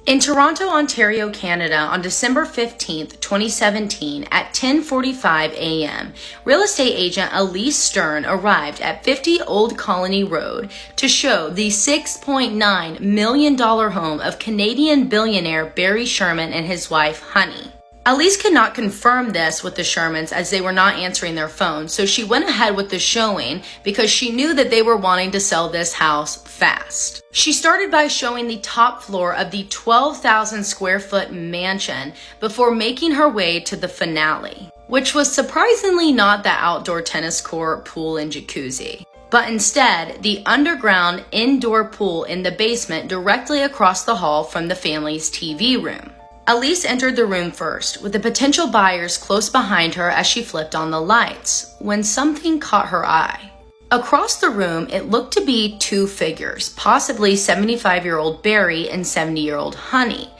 In Toronto, Ontario, Canada, on December 15, 2017, at 10:45 a.m., real estate agent Elise Stern arrived at 50 Old Colony Road to show the $6.9 million home of Canadian billionaire Barry Sherman and his wife, Honey. Elise could not confirm this with the Shermans as they were not answering their phones, so she went ahead with the showing because she knew that they were wanting to sell this house fast. She started by showing the top floor of the 12,000 square foot mansion before making her way to the finale, which was surprisingly not the outdoor tennis court, pool, and jacuzzi, but instead the underground indoor pool in the basement directly across the hall from the family's TV room. Elise entered the room first, with the potential buyers close behind her as she flipped on the lights, when something caught her eye. Across the room, it looked to be two figures, possibly 75-year-old Barry and 70-year-old Honey,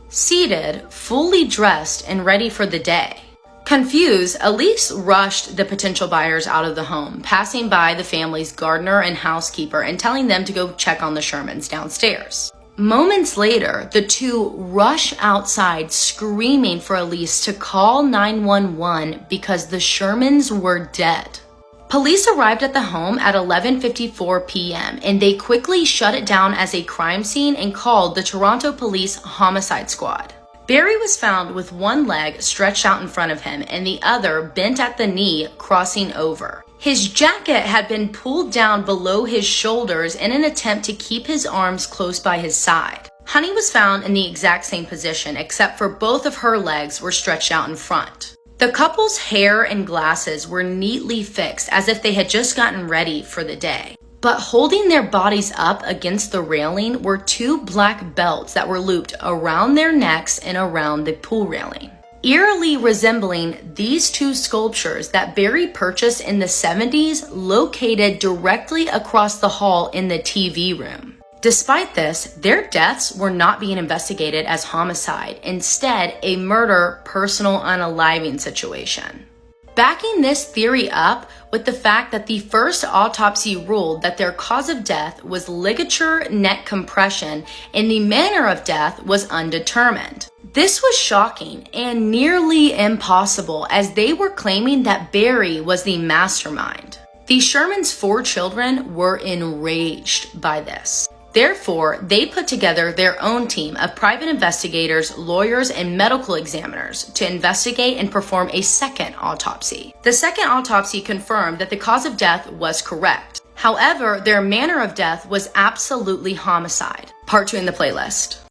seated, fully dressed, and ready for the day. Confused, Elise rushed the potential buyers out of the home, passing by the family's gardener and housekeeper and telling them to go check on the Shermans downstairs. Moments later, the two rush outside screaming for Elise to call 911 because the Shermans were dead. Police arrived at the home at 11:54 p.m. and they quickly shut it down as a crime scene and called the Toronto Police Homicide Squad. Barry was found with one leg stretched out in front of him and the other bent at the knee, crossing over. His jacket had been pulled down below his shoulders in an attempt to keep his arms close by his side. Honey was found in the exact same position, except for both of her legs were stretched out in front. The couple's hair and glasses were neatly fixed as if they had just gotten ready for the day. But holding their bodies up against the railing were two black belts that were looped around their necks and around the pool railing, eerily resembling these two sculptures that Barry purchased in the 70s located directly across the hall in the TV room. Despite this, their deaths were not being investigated as homicide, instead a murder, personal unaliving situation. Backing this theory up with the fact that the first autopsy ruled that their cause of death was ligature neck compression and the manner of death was undetermined. This was shocking and nearly impossible as they were claiming that Barry was the mastermind. The Shermans' 4 children were enraged by this. Therefore, they put together their own team of private investigators, lawyers, and medical examiners to investigate and perform a second autopsy. The second autopsy confirmed that the cause of death was correct. However, their manner of death was absolutely homicide. Part 2 in the playlist.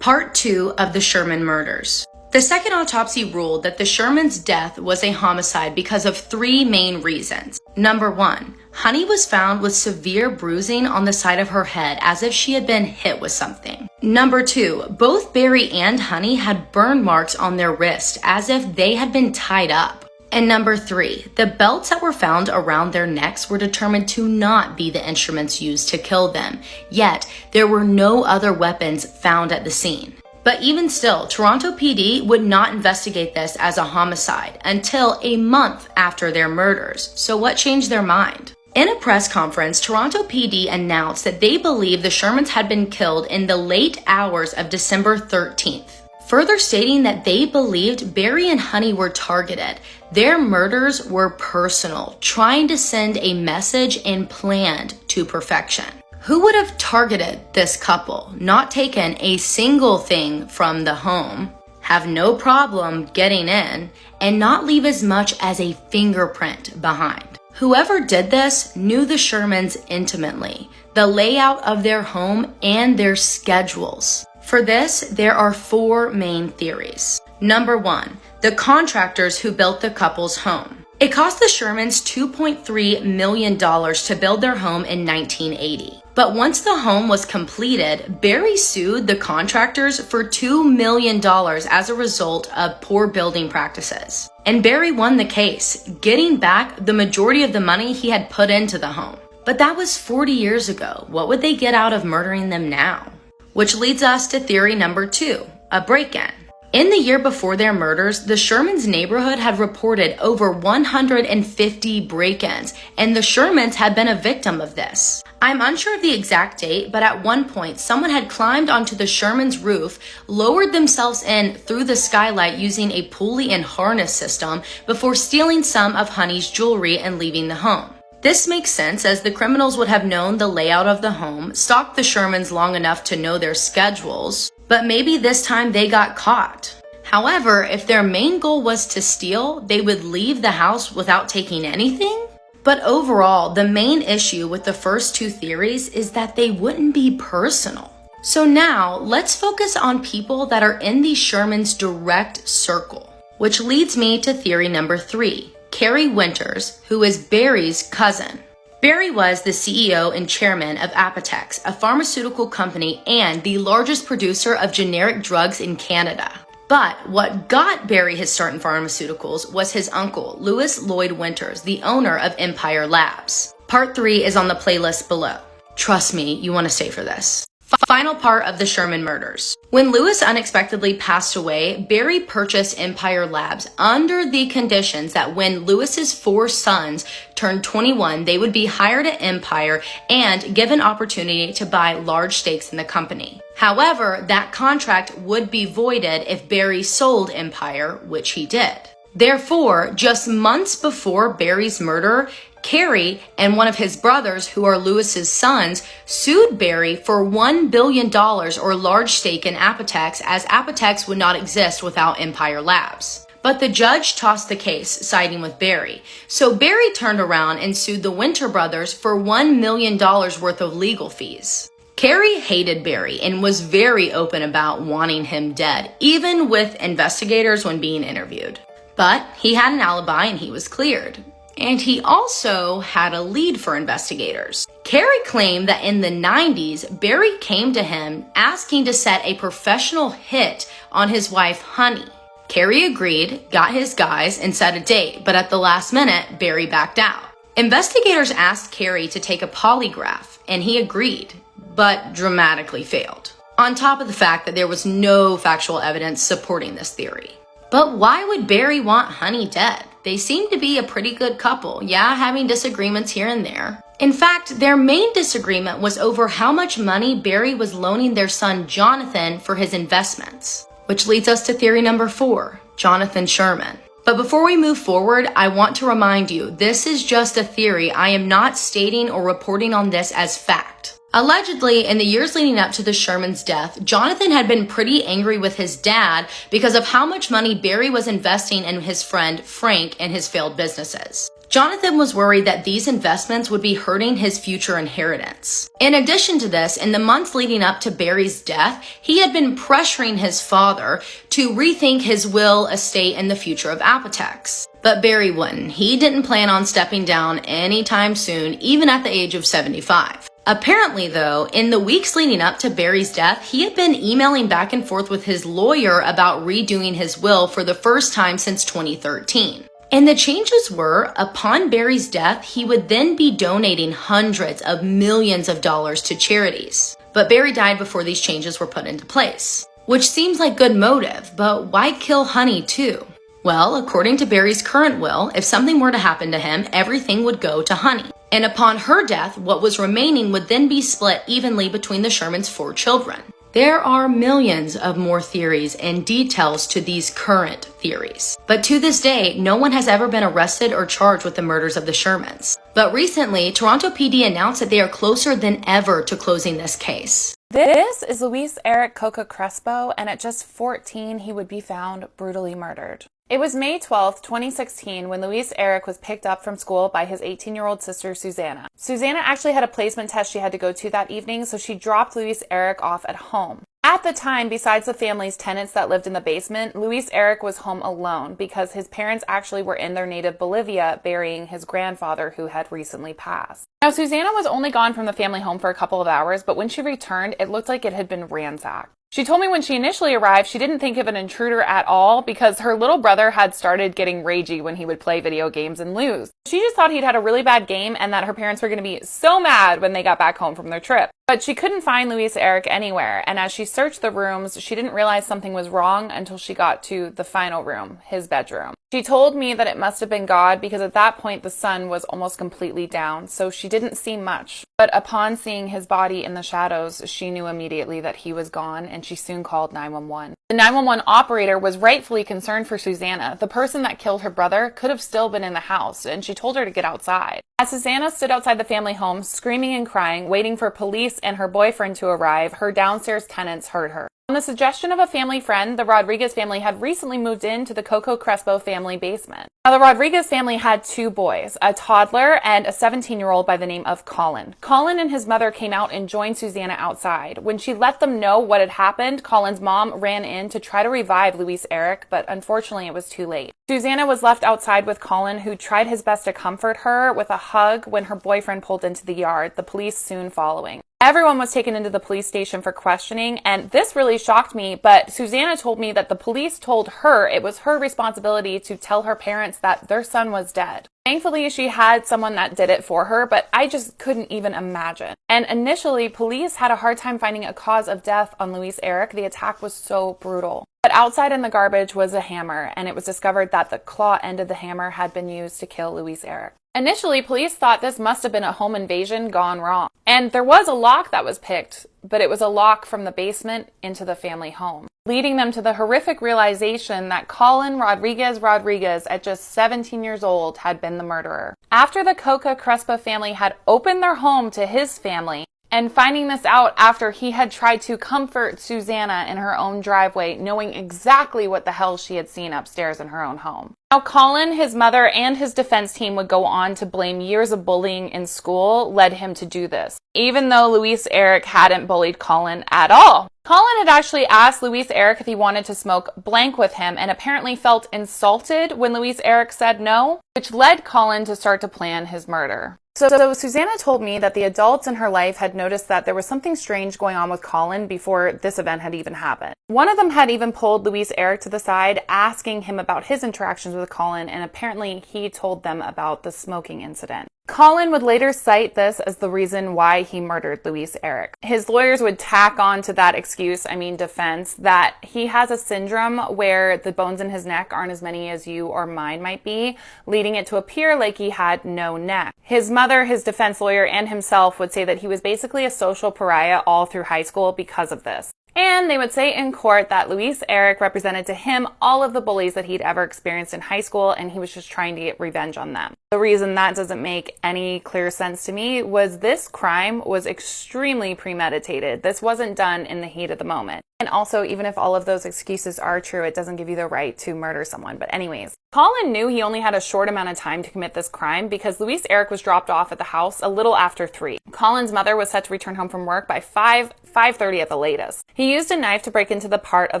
Part 2 of the Sherman murders. The second autopsy ruled that the Shermans' death was a homicide because of 3 main reasons. Number 1, Honey was found with severe bruising on the side of her head as if she had been hit with something. Number 2, both Barry and Honey had burn marks on their wrist as if they had been tied up. And number 3, the belts that were found around their necks were determined to not be the instruments used to kill them, yet there were no other weapons found at the scene. But even still, Toronto PD would not investigate this as a homicide until a month after their murders. So what changed their mind? In a press conference, Toronto PD announced that they believed the Shermans had been killed in the late hours of December 13th, further stating that they believed Barry and Honey were targeted. Their murders were personal, trying to send a message and planned to perfection. Who would have targeted this couple, not taken a single thing from the home, have no problem getting in, and not leave as much as a fingerprint behind? Whoever did this knew the Shermans intimately, the layout of their home, and their schedules. For this, there are 4 main theories. Number 1, the contractors who built the couple's home. It cost the Shermans $2.3 million to build their home in 1980. But once the home was completed, Barry sued the contractors for $2 million as a result of poor building practices. And Barry won the case, getting back the majority of the money he had put into the home. But that was 40 years ago. What would they get out of murdering them now? Which leads us to theory number 2, a break-in. In the year before their murders, the Shermans' neighborhood had reported over 150 break-ins, and the Shermans had been a victim of this. I'm unsure of the exact date, but at one point, someone had climbed onto the Shermans' roof, lowered themselves in through the skylight using a pulley and harness system before stealing some of Honey's jewelry and leaving the home. This makes sense, as the criminals would have known the layout of the home, stalked the Shermans long enough to know their schedules, but maybe this time they got caught. However, if their main goal was to steal, they would leave the house without taking anything? But overall, the main issue with the first two theories is that they wouldn't be personal. So now, let's focus on people that are in the Shermans' direct circle, which leads me to theory number 3, Carrie Winters, who is Barry's cousin. Barry was the CEO and chairman of Apotex, a pharmaceutical company and the largest producer of generic drugs in Canada. But what got Barry his start in pharmaceuticals was his uncle, Louis Lloyd Winters, the owner of Empire Labs. Part 3 is on the playlist below. Trust me, you want to stay for this. Final part of the Sherman murders. When Louis unexpectedly passed away, Barry purchased Empire Labs under the conditions that when Louis's 4 sons turned 21, they would be hired at Empire and given opportunity to buy large stakes in the company. However, that contract would be voided if Barry sold Empire, which he did. Therefore, just months before Barry's murder, Carrie and one of his brothers, who are Louis's sons, sued Barry for $1 billion or large stake in Apotex, as Apotex would not exist without Empire Labs. But the judge tossed the case, siding with Barry. So Barry turned around and sued the Winter brothers for $1 million worth of legal fees. Carrie hated Barry and was very open about wanting him dead, even with investigators when being interviewed. But he had an alibi and he was cleared. And he also had a lead for investigators. Carrie claimed that in the 90s, Barry came to him asking to set a professional hit on his wife, Honey. Carrie agreed, got his guys, and set a date, but at the last minute, Barry backed out. Investigators asked Carrie to take a polygraph, and he agreed, but dramatically failed. On top of the fact that there was no factual evidence supporting this theory. But why would Barry want Honey dead? They seem to be a pretty good couple, having disagreements here and there. In fact, their main disagreement was over how much money Barry was loaning their son Jonathan for his investments. Which leads us to theory number 4, Jonathan Sherman. But before we move forward, I want to remind you, this is just a theory. I am not stating or reporting on this as fact. Allegedly, in the years leading up to the Sherman's death, Jonathan had been pretty angry with his dad because of how much money Barry was investing in his friend Frank and his failed businesses. Jonathan was worried that these investments would be hurting his future inheritance. In addition to this, in the months leading up to Barry's death, he had been pressuring his father to rethink his will, estate, and the future of Apotex. But Barry wouldn't. He didn't plan on stepping down anytime soon, even at the age of 75. Apparently, though, in the weeks leading up to Barry's death, he had been emailing back and forth with his lawyer about redoing his will for the first time since 2013. And the changes were, upon Barry's death, he would then be donating hundreds of millions of dollars to charities. But Barry died before these changes were put into place. Which seems like good motive, but why kill Honey too? Well, according to Barry's current will, if something were to happen to him, everything would go to Honey. And upon her death, what was remaining would then be split evenly between the Shermans' 4 children. There are millions of more theories and details to these current theories. But to this day, no one has ever been arrested or charged with the murders of the Shermans. But recently, Toronto PD announced that they are closer than ever to closing this case. This is Luis Eric Coca Crespo, and at just 14, he would be found brutally murdered. It was May 12, 2016, when Luis Eric was picked up from school by his 18-year-old sister, Susanna. Susanna actually had a placement test she had to go to that evening, so she dropped Luis Eric off at home. At the time, besides the family's tenants that lived in the basement, Luis Eric was home alone because his parents actually were in their native Bolivia burying his grandfather who had recently passed. Now, Susanna was only gone from the family home for a couple of hours, but when she returned, it looked like it had been ransacked. She told me when she initially arrived, she didn't think of an intruder at all because her little brother had started getting ragey when he would play video games and lose. She just thought he'd had a really bad game and that her parents were going to be so mad when they got back home from their trip. But she couldn't find Luis Eric anywhere, and as she searched the rooms, she didn't realize something was wrong until she got to the final room, his bedroom. She told me that it must have been God because at that point the sun was almost completely down, so she didn't see much. But upon seeing his body in the shadows, she knew immediately that he was gone, and she soon called 911. The 911 operator was rightfully concerned for Susanna. The person that killed her brother could have still been in the house, and she told her to get outside. As Susanna stood outside the family home, screaming and crying, waiting for police and her boyfriend to arrive, her downstairs tenants heard her. On the suggestion of a family friend, the Rodriguez family had recently moved into the Coco Crespo family basement. Now, the Rodriguez family had 2 boys, a toddler and a 17-year-old by the name of Colin. Colin and his mother came out and joined Susanna outside. When she let them know what had happened, Colin's mom ran in to try to revive Luis Eric, but unfortunately it was too late. Susanna was left outside with Colin, who tried his best to comfort her with a hug when her boyfriend pulled into the yard, the police soon following. Everyone was taken into the police station for questioning, and this really shocked me, but Susanna told me that the police told her it was her responsibility to tell her parents that their son was dead. Thankfully, she had someone that did it for her, but I just couldn't even imagine. And initially, police had a hard time finding a cause of death on Luis Eric. The attack was so brutal. But outside in the garbage was a hammer, and it was discovered that the claw end of the hammer had been used to kill Luis Eric. Initially, police thought this must have been a home invasion gone wrong. And there was a lock that was picked, but it was a lock from the basement into the family home, leading them to the horrific realization that Colin Rodriguez at just 17 years old had been the murderer. After the Coca Crespo family had opened their home to his family, and finding this out after he had tried to comfort Susanna in her own driveway, knowing exactly what the hell she had seen upstairs in her own home. Now, Colin, his mother, and his defense team would go on to blame years of bullying in school led him to do this, even though Luis Eric hadn't bullied Colin at all. Colin had actually asked Luis Eric if he wanted to smoke blank with him and apparently felt insulted when Luis Eric said no, which led Colin to start to plan his murder. So Susanna told me that the adults in her life had noticed that there was something strange going on with Colin before this event had even happened. One of them had even pulled Luis Eric to the side, asking him about his interactions with Colin, and apparently he told them about the smoking incident. Colin would later cite this as the reason why he murdered Luis Eric. His lawyers would tack on to that defense, that he has a syndrome where the bones in his neck aren't as many as you or mine might be, leading it to appear like he had no neck. His mother, his defense lawyer, and himself would say that he was basically a social pariah all through high school because of this. And they would say in court that Luis Eric represented to him all of the bullies that he'd ever experienced in high school, and he was just trying to get revenge on them. The reason that doesn't make any clear sense to me was this crime was extremely premeditated. This wasn't done in the heat of the moment. And also, even if all of those excuses are true, it doesn't give you the right to murder someone. But anyways, Colin knew he only had a short amount of time to commit this crime because Luis Eric was dropped off at the house a little after 3. Colin's mother was set to return home from work by 5:30 at the latest. He used a knife to break into the part of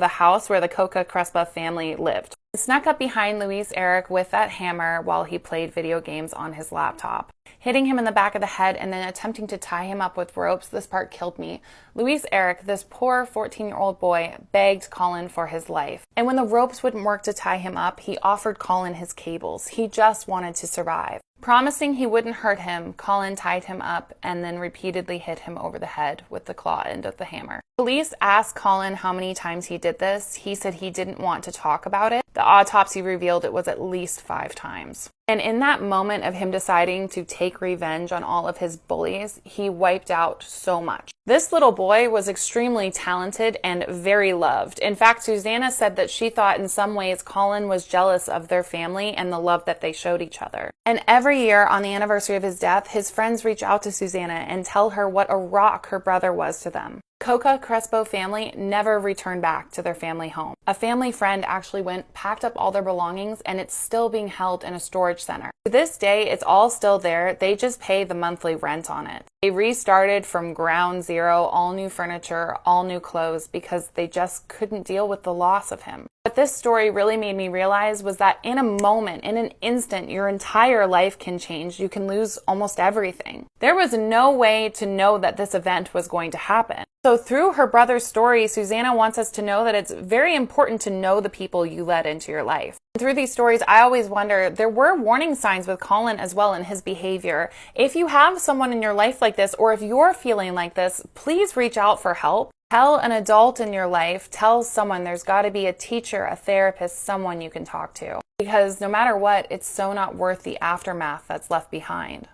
the house where the Coca Crespo family lived. He snuck up behind Luis Eric with that hammer while he played video games on his laptop, hitting him in the back of the head and then attempting to tie him up with ropes. This part killed me. Luis Eric, this poor 14-year-old boy, begged Colin for his life. And when the ropes wouldn't work to tie him up, he offered Colin his cables. He just wanted to survive. Promising he wouldn't hurt him, Colin tied him up and then repeatedly hit him over the head with the claw end of the hammer. Police asked Colin how many times he did this. He said he didn't want to talk about it. The autopsy revealed it was at least 5 times. And in that moment of him deciding to take revenge on all of his bullies, he wiped out so much. This little boy was extremely talented and very loved. In fact, Susanna said that she thought in some ways Colin was jealous of their family and the love that they showed each other. And every year on the anniversary of his death, his friends reach out to Susanna and tell her what a rock her brother was to them. Coca Crespo family never returned back to their family home. A family friend actually packed up all their belongings, and it's still being held in a storage center. To this day, it's all still there. They just pay the monthly rent on it. They restarted from ground zero, all new furniture, all new clothes, because they just couldn't deal with the loss of him. What this story really made me realize was that in a moment, in an instant, your entire life can change. You can lose almost everything. There was no way to know that this event was going to happen. So through her brother's story, Susanna wants us to know that it's very important to know the people you let into your life, and through these stories, I always wonder, there were warning signs with Colin as well in his behavior. If you have someone in your life like this, or if you're feeling like this, please reach out for help. Tell an adult in your life, tell someone. There's got to be a teacher, a therapist, someone you can talk to. Because no matter what, it's so not worth the aftermath that's left behind.